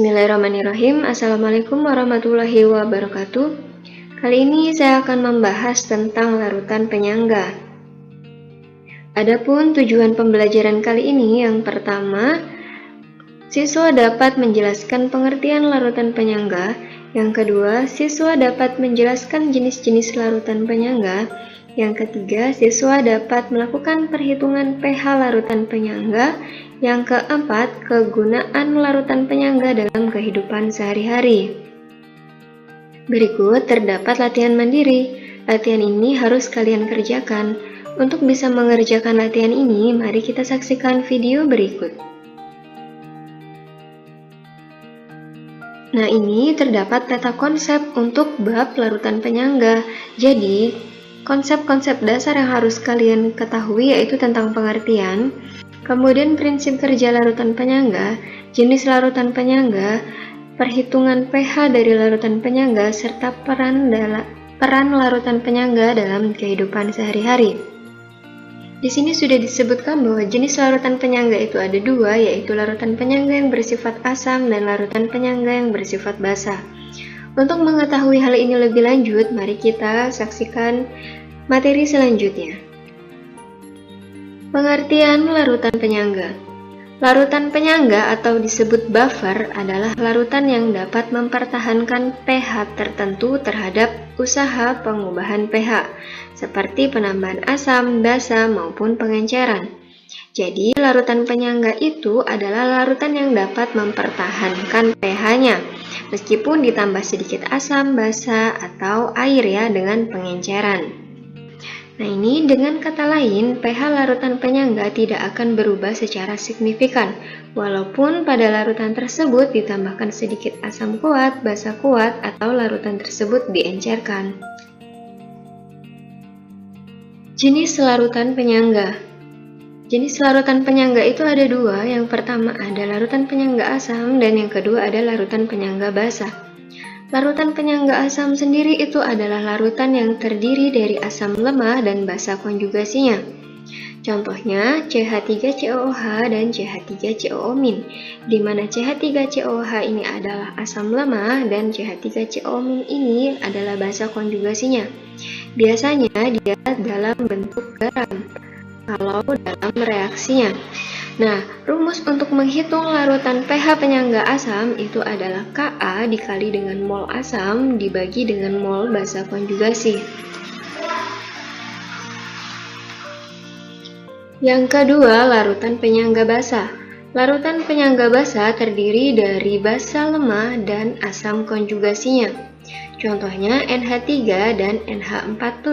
Bismillahirrahmanirrahim. Assalamualaikum warahmatullahi wabarakatuh. Kali ini saya akan membahas tentang larutan penyangga. Adapun tujuan pembelajaran kali ini, yang pertama, siswa dapat menjelaskan pengertian larutan penyangga. Yang kedua, siswa dapat menjelaskan jenis-jenis larutan penyangga. Yang ketiga, siswa dapat melakukan perhitungan pH larutan penyangga. Yang keempat, kegunaan larutan penyangga dalam kehidupan sehari-hari. Berikut terdapat latihan mandiri. Latihan ini harus kalian kerjakan. Untuk bisa mengerjakan latihan ini, mari kita saksikan video berikut. Nah, ini terdapat peta konsep untuk bab larutan penyangga. Jadi, konsep-konsep dasar yang harus kalian ketahui yaitu tentang pengertian, kemudian prinsip kerja larutan penyangga, jenis larutan penyangga, perhitungan pH dari larutan penyangga, serta peran larutan penyangga dalam kehidupan sehari-hari. Di sini sudah disebutkan bahwa jenis larutan penyangga itu ada dua, yaitu larutan penyangga yang bersifat asam dan larutan penyangga yang bersifat basa. Untuk mengetahui hal ini lebih lanjut, mari kita saksikan materi selanjutnya. Pengertian larutan penyangga. Larutan penyangga atau disebut buffer adalah larutan yang dapat mempertahankan pH tertentu terhadap usaha pengubahan pH, seperti penambahan asam, basa, maupun pengenceran. Jadi, larutan penyangga itu adalah larutan yang dapat mempertahankan pH-nya, meskipun ditambah sedikit asam, basa, atau air ya dengan pengenceran. Nah, ini dengan kata lain, pH larutan penyangga tidak akan berubah secara signifikan, walaupun pada larutan tersebut ditambahkan sedikit asam kuat, basa kuat, atau larutan tersebut diencerkan. Jenis larutan penyangga. Jenis larutan penyangga itu ada dua, yang pertama ada larutan penyangga asam, dan yang kedua ada larutan penyangga basa. Larutan penyangga asam sendiri itu adalah larutan yang terdiri dari asam lemah dan basa konjugasinya. Contohnya CH3COOH dan CH3COO-, di mana CH3COOH ini adalah asam lemah dan CH3COO- ini adalah basa konjugasinya. Biasanya dia dalam bentuk garam kalau dalam reaksinya. Nah, rumus untuk menghitung larutan pH penyangga asam itu adalah Ka dikali dengan mol asam dibagi dengan mol basa konjugasi. Yang kedua, larutan penyangga basa. Larutan penyangga basa terdiri dari basa lemah dan asam konjugasinya. Contohnya NH3 dan NH4+,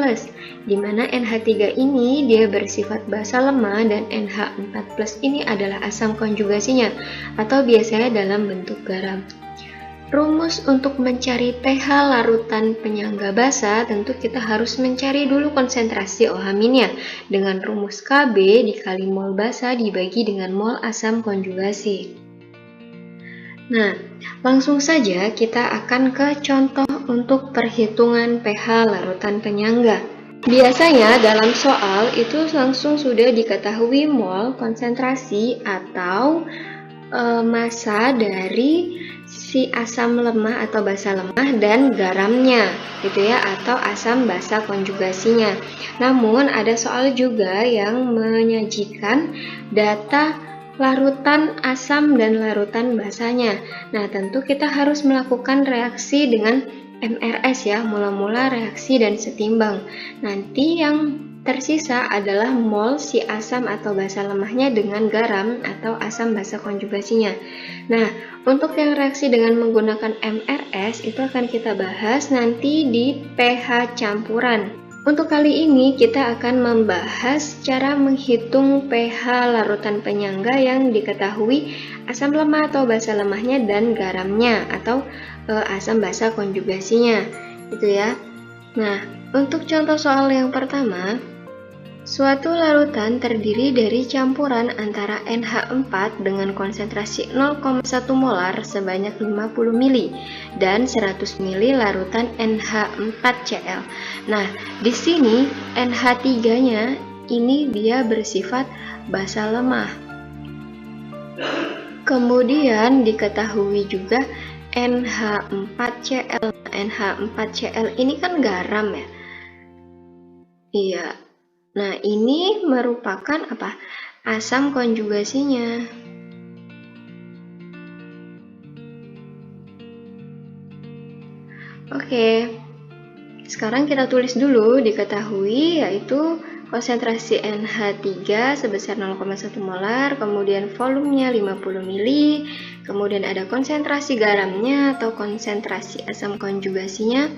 di mana NH3 ini dia bersifat basa lemah dan NH4+ ini adalah asam konjugasinya atau biasanya dalam bentuk garam. Rumus untuk mencari pH larutan penyangga basa tentu kita harus mencari dulu konsentrasi OH- dengan rumus Kb dikali mol basa dibagi dengan mol asam konjugasi. Nah, langsung saja kita akan ke contoh untuk perhitungan pH larutan penyangga. Biasanya dalam soal itu langsung sudah diketahui mol, konsentrasi, atau massa dari si asam lemah atau basa lemah dan garamnya, gitu ya, atau asam basa konjugasinya. Namun ada soal juga yang menyajikan data larutan asam dan larutan basanya. Nah, tentu kita harus melakukan reaksi dengan MRS ya, mula-mula reaksi dan setimbang. Nanti yang tersisa adalah mol si asam atau basa lemahnya dengan garam atau asam basa konjugasinya. Nah, untuk yang reaksi dengan menggunakan MRS itu akan kita bahas nanti di pH campuran. Untuk kali ini kita akan membahas cara menghitung pH larutan penyangga yang diketahui asam lemah atau basa lemahnya dan garamnya atau asam basa konjugasinya, gitu ya. Nah, untuk contoh soal yang pertama, suatu larutan terdiri dari campuran antara NH4 dengan konsentrasi 0,1 molar sebanyak 50 ml dan 100 ml larutan NH4Cl. Nah, di sini NH3-nya ini dia bersifat basa lemah. Kemudian diketahui juga NH4Cl. NH4Cl ini kan garam ya. Iya. Nah, ini merupakan apa? Asam konjugasinya. Oke. Sekarang kita tulis dulu diketahui, yaitu konsentrasi NH3 sebesar 0,1 molar, kemudian volumenya 50 mili, kemudian ada konsentrasi garamnya atau konsentrasi asam konjugasinya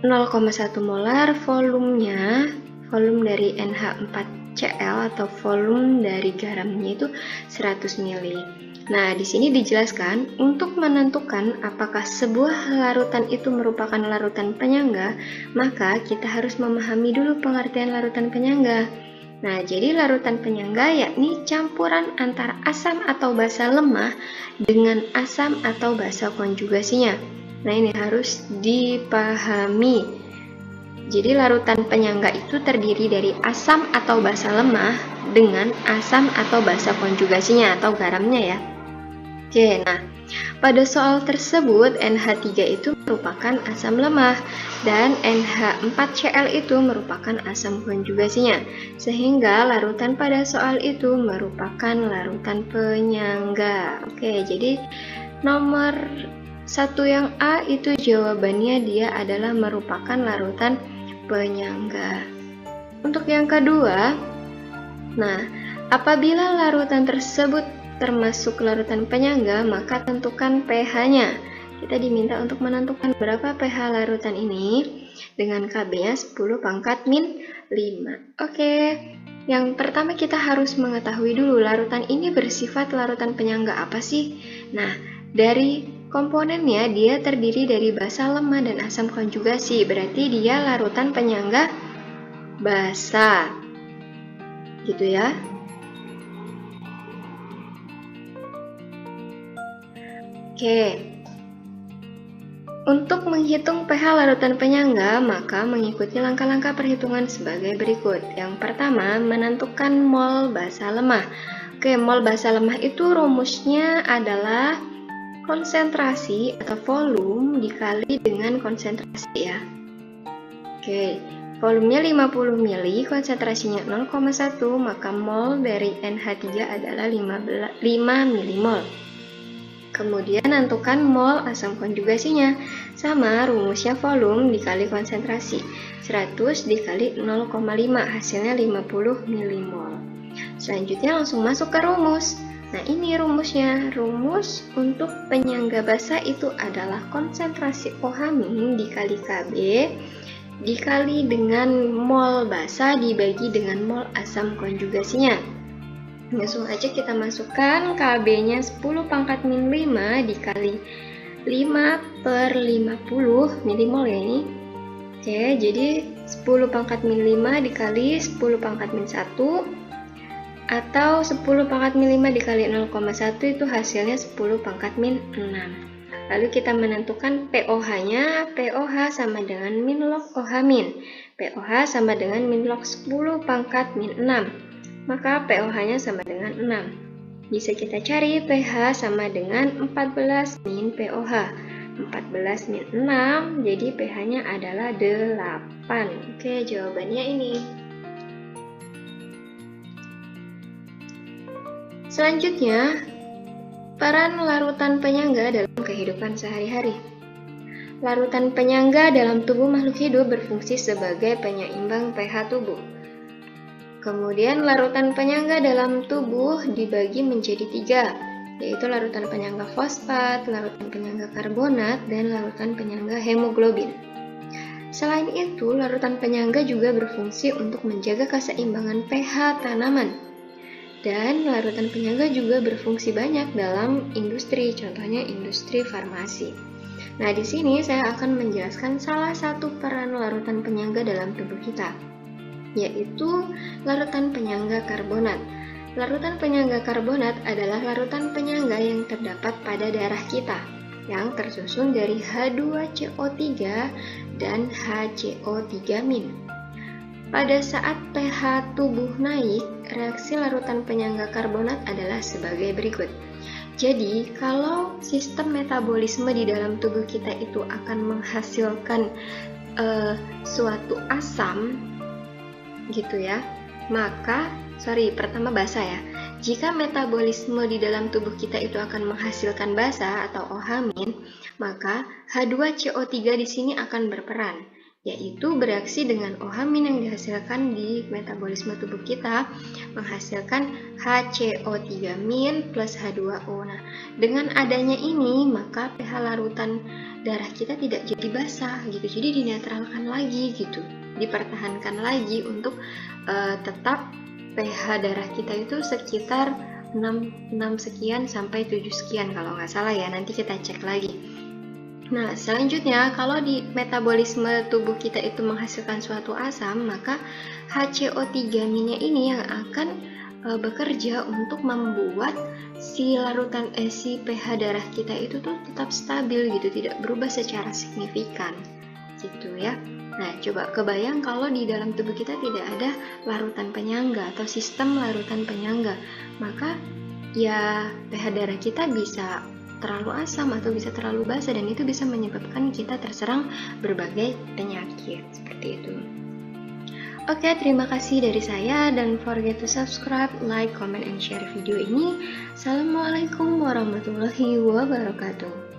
0,1 molar, volumenya, volume dari NH4Cl atau volume dari garamnya itu 100 mili. Nah, di sini dijelaskan untuk menentukan apakah sebuah larutan itu merupakan larutan penyangga, maka kita harus memahami dulu pengertian larutan penyangga. Nah, jadi larutan penyangga yakni campuran antara asam atau basa lemah dengan asam atau basa konjugasinya. Nah, ini harus dipahami. Jadi larutan penyangga itu terdiri dari asam atau basa lemah dengan asam atau basa konjugasinya atau garamnya ya. Oke, nah pada soal tersebut NH3 itu merupakan asam lemah dan NH4Cl itu merupakan asam konjugasinya, sehingga larutan pada soal itu merupakan larutan penyangga. Oke, jadi nomor 1 yang A itu jawabannya dia adalah merupakan larutan penyangga. Untuk yang kedua, nah apabila larutan tersebut termasuk larutan penyangga, maka tentukan pH-nya. Kita diminta untuk menentukan berapa pH larutan ini dengan Kb-nya 10⁻⁵. Oke, yang pertama kita harus mengetahui dulu larutan ini bersifat larutan penyangga apa sih? Nah, dari komponennya dia terdiri dari basa lemah dan asam konjugasi, berarti dia larutan penyangga basa. Gitu ya. Oke, untuk menghitung pH larutan penyangga, maka mengikuti langkah-langkah perhitungan sebagai berikut. Yang pertama, menentukan mol basa lemah. Oke, mol basa lemah itu rumusnya adalah konsentrasi atau volume dikali dengan konsentrasi ya. Oke, volumenya 50 mili, konsentrasinya 0,1, maka mol dari NH3 adalah 5 milimol. Kemudian tentukan mol asam konjugasinya, sama rumusnya volume dikali konsentrasi, 100 dikali 0,5, hasilnya 50 milimol. Selanjutnya langsung masuk ke rumus. Nah, ini rumusnya. Rumus untuk penyangga basa itu adalah konsentrasi OH- dikali Kb dikali dengan mol basa dibagi dengan mol asam konjugasinya. Langsung aja kita masukkan Kb-nya 10⁻⁵ dikali 5/50 milimol ya ini. Oke, jadi 10⁻⁵ dikali 10⁻⁻1 atau 10⁻⁵ dikali 0,1 itu hasilnya 10⁻⁻�6. Lalu kita menentukan pOH-nya, pOH sama dengan min log OH-. pOH sama dengan min log 10⁻⁻�6. Maka pOH-nya sama dengan 6. Bisa kita cari pH sama dengan 14 min pOH. 14 min 6, jadi pH-nya adalah 8. Oke, jawabannya ini. Selanjutnya, peran larutan penyangga dalam kehidupan sehari-hari. Larutan penyangga dalam tubuh makhluk hidup berfungsi sebagai penyeimbang pH tubuh. Kemudian larutan penyangga dalam tubuh dibagi menjadi 3, yaitu larutan penyangga fosfat, larutan penyangga karbonat, dan larutan penyangga hemoglobin. Selain itu, larutan penyangga juga berfungsi untuk menjaga keseimbangan pH tanaman. Dan larutan penyangga juga berfungsi banyak dalam industri, contohnya industri farmasi. Nah, di sini saya akan menjelaskan salah satu peran larutan penyangga dalam tubuh kita, yaitu larutan penyangga karbonat. Larutan penyangga karbonat adalah larutan penyangga yang terdapat pada darah kita, yang tersusun dari H2CO3 dan HCO3-. Pada saat pH tubuh naik, reaksi larutan penyangga karbonat adalah sebagai berikut. Jadi, kalau sistem metabolisme di dalam tubuh kita itu akan menghasilkan suatu asam, gitu ya, maka, pertama basa ya. Jika metabolisme di dalam tubuh kita itu akan menghasilkan basa atau OH-, maka H2CO3 di sini akan berperan, yaitu bereaksi dengan OH- yang dihasilkan di metabolisme tubuh kita, menghasilkan HCO3- plus H2O. Nah, dengan adanya ini, maka pH larutan darah kita tidak jadi basah gitu, jadi dinetralkan lagi gitu, dipertahankan lagi untuk tetap pH darah kita itu sekitar 6 sekian sampai 7 sekian kalau nggak salah ya, nanti kita cek lagi. Nah, selanjutnya kalau di metabolisme tubuh kita itu menghasilkan suatu asam, maka HCO3- ini yang akan bekerja untuk membuat si pH darah kita itu tuh tetap stabil gitu, tidak berubah secara signifikan gitu ya. Nah, coba kebayang kalau di dalam tubuh kita tidak ada larutan penyangga atau sistem larutan penyangga, maka ya pH darah kita bisa terlalu asam atau bisa terlalu basa, dan itu bisa menyebabkan kita terserang berbagai penyakit seperti itu. Oke, terima kasih dari saya, dan forget to subscribe, like, comment, and share video ini. Assalamualaikum warahmatullahi wabarakatuh.